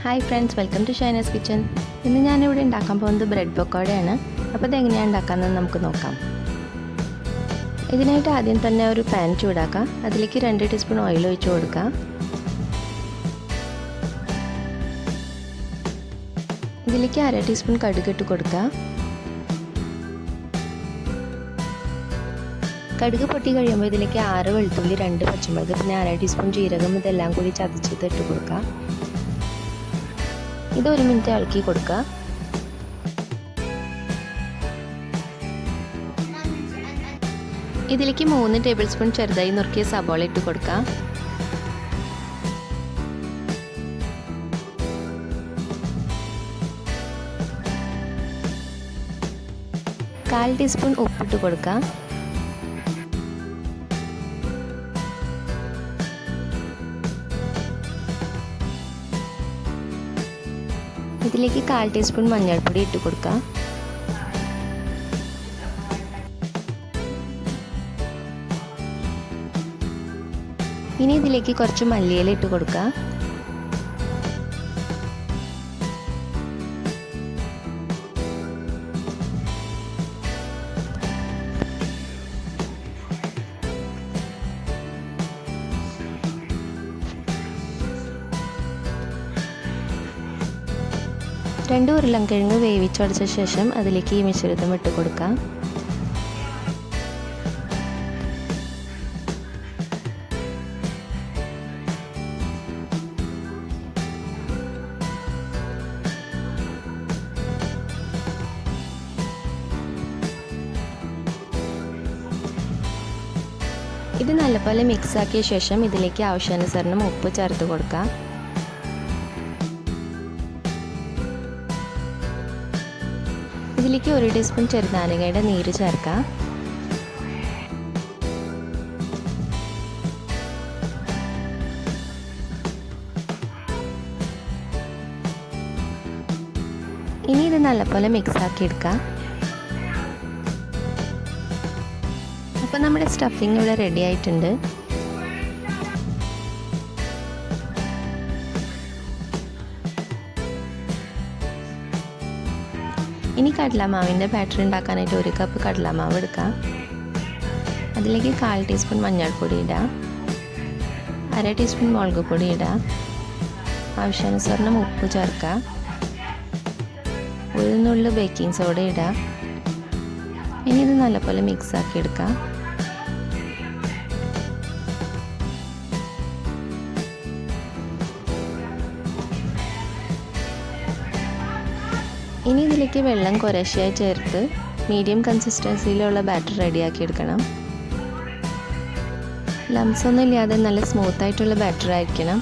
Hi friends, welcome to Shainas kitchen. ഇന്ന് ഞാനിവിടെ ഉണ്ടാക്കാൻ പോകുന്നത് ബ്രെഡ് പക്കോടയാണ്. അപ്പോൾ ഇതെങ്ങനെയാണ് ഉണ്ടാക്കാമെന്ന് നമുക്ക് നോക്കാം. ഇതിനായിട്ട് ആദ്യം തന്നെ ഒരു പാൻ ചൂടാക്കാം. അതിലേക്ക് 2 ടീസ്പൂൺ ഓയിൽ ഒഴിച്ച് കൊടുക്കാം. ഇതിലേക്ക് 1/2 ടീസ്പൂൺ കടുക് ഇട്ട് കൊടുക്കുക. കടുക് പൊട്ടി കഴിയുമ്പോൾ ഇതിലേക്ക് 6 വെളുത്തുള്ളി, 2 പച്ചമുളക്, പിന്നെ 1/2 ടീസ്പൂൺ ജീരകം ഇതെല്ലാം കൂടി ചതച്ചത് ഇട്ട് കൊടുക്കുക. ഇത് 1 മിനിറ്റ് ഇളക്കി കൊടുക്കുക. ഇതിലേക്ക് 3 ടേബിൾ സ്പൂൺ ചെറുതായി നുറുക്കിയ സവാള ഇട്ട് കൊടുക്കുക. കാൽ ടീസ്പൂൺ ഉപ്പിട്ട് കൊടുക്കുക. ഇതിലേക്ക് 1/4 ടീസ്പൂൺ മഞ്ഞൾപ്പൊടി ഇട്ട് കൊടുക്കുക. ഇനി ഇതിലേക്ക് കുറച്ച് മല്ലിയില ഇട്ട് കൊടുക്കുക. രണ്ട് ഉരുളൻകിഴങ്ങ് വേവിച്ചടച്ച ശേഷം അതിലേക്ക് ഈ മിശ്രിതം ഇട്ട് കൊടുക്കാം. ഇത് നല്ലപോലെ മിക്സ് ആക്കിയ ശേഷം ഇതിലേക്ക് ആവശ്യാനുസരണം ഉപ്പ് ചേർത്ത് കൊടുക്കാം. ഇതിലേക്ക് 1 ടീസ്പൂൺ ചെറുനാരങ്ങയുടെ നീര് ചേർക്കാം. ഇനി ഇത് നല്ലപോലെ മിക്സ് ആക്കി എടുക്കാം. അപ്പോൾ നമ്മുടെ സ്റ്റഫിങ് ഇവിടെ റെഡി ആയിട്ടുണ്ട്. ഇനി കടലമാവിൻ്റെ ബാറ്റർ ഉണ്ടാക്കാനായിട്ട് 1 കപ്പ് കടലമാവ് എടുക്കാം. അതിലേക്ക് 1/4 ടീസ്പൂൺ മഞ്ഞൾപ്പൊടി ഇടാം. 1/2 ടീസ്പൂൺ മുളക് പൊടി ഇടാം. ആവശ്യാനുസരണം ഉപ്പ് ചേർക്കാം. 1 നുള്ളു ബേക്കിംഗ് സോഡ ഇടാം. ഇനി ഇത് നല്ലപോലെ മിക്സ് ആക്കി എടുക്കാം. ഇനി ഇതിലേക്ക് വെള്ളം കുറേശ്ശെയായി ചേർത്ത് മീഡിയം കൺസിസ്റ്റൻസിയിലുള്ള ബാറ്റർ റെഡിയാക്കി എടുക്കണം. ലംസ് ഒന്നും ഇല്ലാതെ നല്ല സ്മൂത്തായിട്ടുള്ള ബാറ്റർ ആയിരിക്കണം.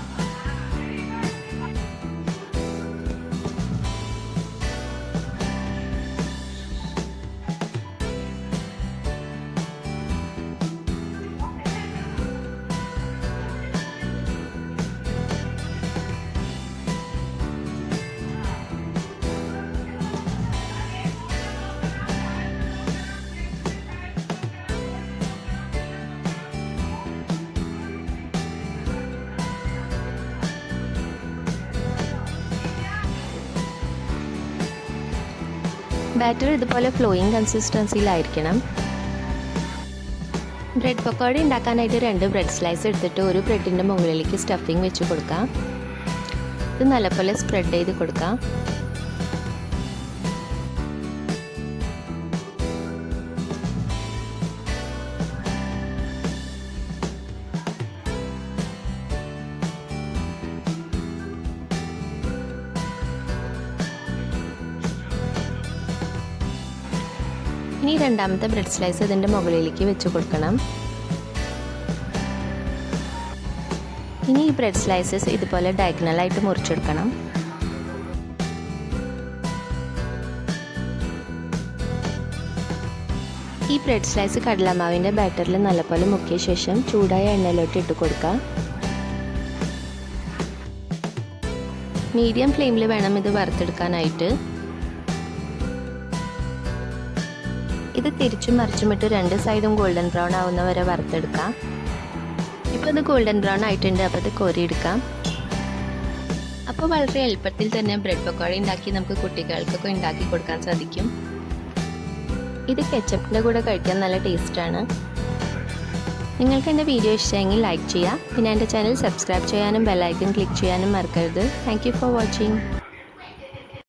ബാറ്റർ ഇതുപോലെ ഫ്ലോയിങ് കൺസിസ്റ്റൻസിയിലായിരിക്കണം. ബ്രെഡ് പക്കോട ഉണ്ടാക്കാനായിട്ട് 2 ബ്രെഡ് സ്ലൈസ് എടുത്തിട്ട് ഒരു ബ്രെഡിൻ്റെ മുകളിലേക്ക് സ്റ്റഫിങ് വെച്ച് കൊടുക്കാം. ഇത് നല്ലപോലെ സ്പ്രെഡ് ചെയ്ത് കൊടുക്കാം. ഇനി രണ്ടാമത്തെ ബ്രെഡ് സ്ലൈസ് ഇതിൻ്റെ മുകളിലേക്ക് വെച്ച് കൊടുക്കണം. ഇനി ഈ ബ്രെഡ് സ്ലൈസസ് ഇതുപോലെ ഡയഗണലായിട്ട് മുറിച്ചെടുക്കണം. ഈ ബ്രെഡ് സ്ലൈസ് കടലമാവിൻ്റെ ബാറ്ററിൽ നല്ലപോലെ മുക്കിയ ശേഷം ചൂടായ എണ്ണയിലോട്ട് ഇട്ട് കൊടുക്കാം. മീഡിയം ഫ്ലെയിമിൽ വേണം ഇത് വറുത്തെടുക്കാനായിട്ട്. ഇത് തിരിച്ചും മറിച്ചുമിട്ട് 2 സൈഡും ഗോൾഡൻ ബ്രൗൺ ആവുന്ന വരെ വറുത്തെടുക്കാം. ഇപ്പോൾ ഇത് ഗോൾഡൻ ബ്രൗൺ ആയിട്ടുണ്ട്. അപ്പോൾ ഇത് കോരിയെടുക്കാം. അപ്പോൾ വളരെ എളുപ്പത്തിൽ തന്നെ ബ്രെഡ് പക്കോട ഉണ്ടാക്കി നമുക്ക് കുട്ടികൾക്കൊക്കെ ഉണ്ടാക്കി കൊടുക്കാൻ സാധിക്കും. ഇത് കെച്ചപ്പിൻ്റെ കൂടെ കഴിക്കാൻ നല്ല ടേസ്റ്റാണ്. നിങ്ങൾക്ക് എൻ്റെ വീഡിയോ ഇഷ്ടമെങ്കിൽ ലൈക്ക് ചെയ്യുക. പിന്നെ എൻ്റെ ചാനൽ സബ്സ്ക്രൈബ് ചെയ്യാനും ബെൽ ഐക്കൺ ക്ലിക്ക് ചെയ്യാനും മറക്കരുത്. Thank you for watching.